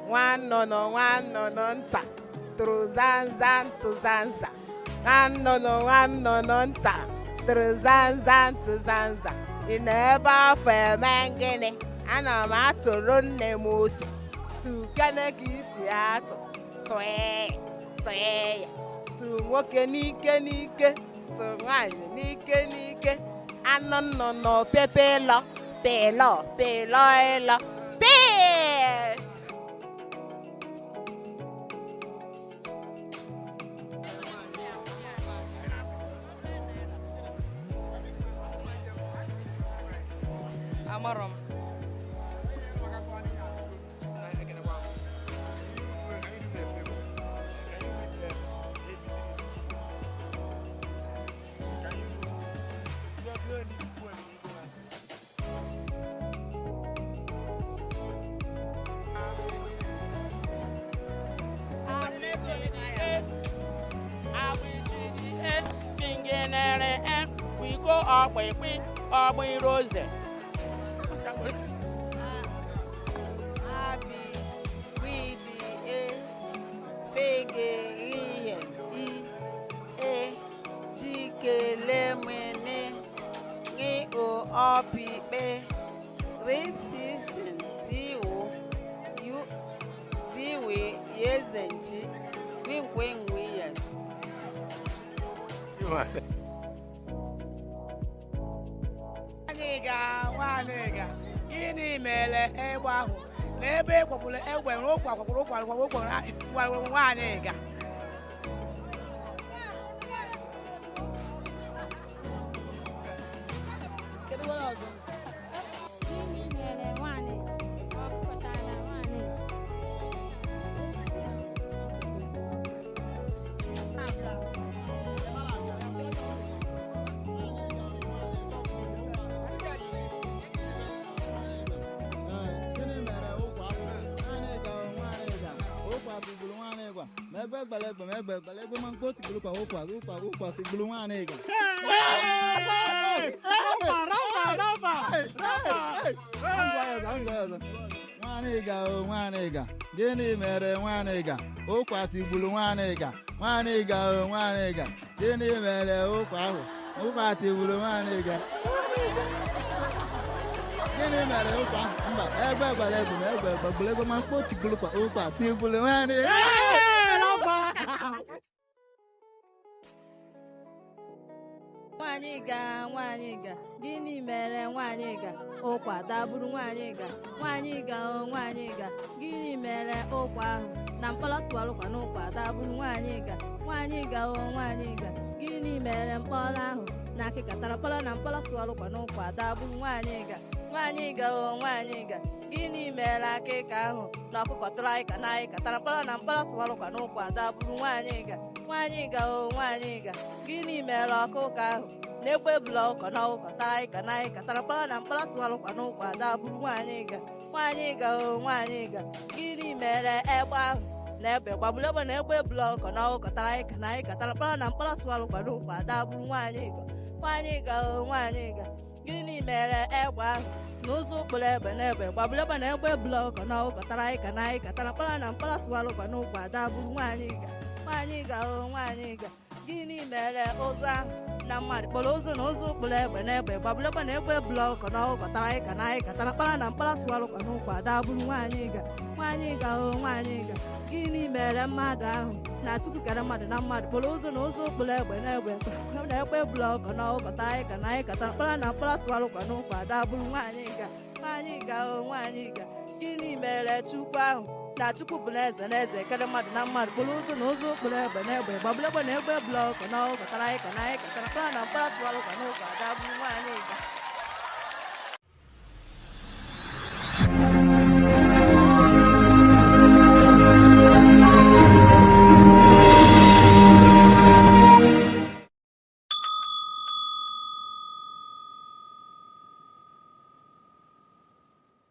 nwannono nta tụrụ zanza ntụ zanza. Nwannono nta tụrụ zanza ntụ zanza. Ị nọ ebe afọ eme gịnị? Ana m atụrụ nne m ose. Tukene ka isi atụ. Tụọ ya. Tụ nwoke n'ike n'ike. Tụ nwaanyị n'ike n'ike. Anụ nnụnụ pepelọ. Pelọ ịlọ. Pee! Amarom. We go up, we rose. Abi, widi, fege, jikele mwene, o opipe, resistion, you, biwe, yezenji, winkwen. Nwanega, gịnị mere egbe ahụ n'ebe ekwakwuru egbe n'ụkwa kwakwuru Nwanega? Nwanega, gịnị mere Nwanega? Ụkwa tigburu Nwanega. Nwanega, gịnị mere ụkwa ahụ? Ụkwa tigburu Nwanega. Gịnị mere ụkwa ahụ? Mba, egbe ma mkpọ tigburu ụkwa tigburu Nwanega. Nwanyiga, gịnị mere Nwanyiga? Ụkwa dagburu Nwanyiga, gịnị mere ụkwa ahụ? Na mkpọrọ n'ụkwa dagburu Nwanyiga, gịnị mere mkpọrọ ahụ? Na akịka tara mkpọrọ na mkpọrọ sụwarụkwa n'ụkwa dagburu Nwanyiga, gịnị mere akịka ahụ? Na ọkụkọ tụrụ ayịka na ayịka tara mkpọrọ na mkpọrọ sụwarụkwa n'ụkwa dagburu Nwanyiga, gịnị mere ọkụkọ ahụ? Na-ekwe bụla ụkọ na ụkọ tara ayịka na ayịka tara mkpọrọ na mkpọrọ sụwarụkwa n'ụkwa dagburu Nwanyiga, gịnị mere egbe ahụ? Na-egbe gbagburu egbe na-egbe bụla ụkọ na ụkọ tara ayịka na ayịka tara mkpọrọ na mkpọrọ sụwarụkwa n'ụkwa dagburu Nwanyiga, gịnị mere egbe ahụ? N'ụzọ ụkpụrụ egbe na-egbe gbagburu egbe na-egbe bụla ụkọ na ụkọ tara ayịka na ayịka tara mkpọrọ na mkpọrọ sụwarụkwa n'ụkwa dagburu Nwanyiga, gịnị mere ụzọ ahụ? Na mmadụ kpọrọ ụzọ na ụzọ ụkpụrụ egbe na-egbe gbagburu egbe na-egbe bụla ụkọ na ụkọ tara ayịka na ayịka tara mkpọrọ na mkpọrọ sụwarụkwa n'ụkwa dagburu Nwanyiga, gịnị mere mmadụ ahụ? Na-atụpụkara mmadụ na mmadụ kpọrọ ụzọ na ụzọ ụkpụrụ egbe na-egbe na-egbe bụla ụkọ na ụkọ tara ayịka na ayịka tara mkpọrọ na mkpọrọ sụwarụkwa n'ụkwa dagburu Nwanyiga, gịnị mere Chukwu ahụ? Na Chukwu bụ na eze kere mmadụ na mmadụ kpọrọ ụzọ na ụzọ ụkpụrụ egbe na-egbe gbagburu egbe na-egbe bụla ụkọ na ụkọ tara ayịka na ayịka tara mkpọrọ na mkpọrọ sụwarụkwa n'ụkwa dagburu Nwanyiga.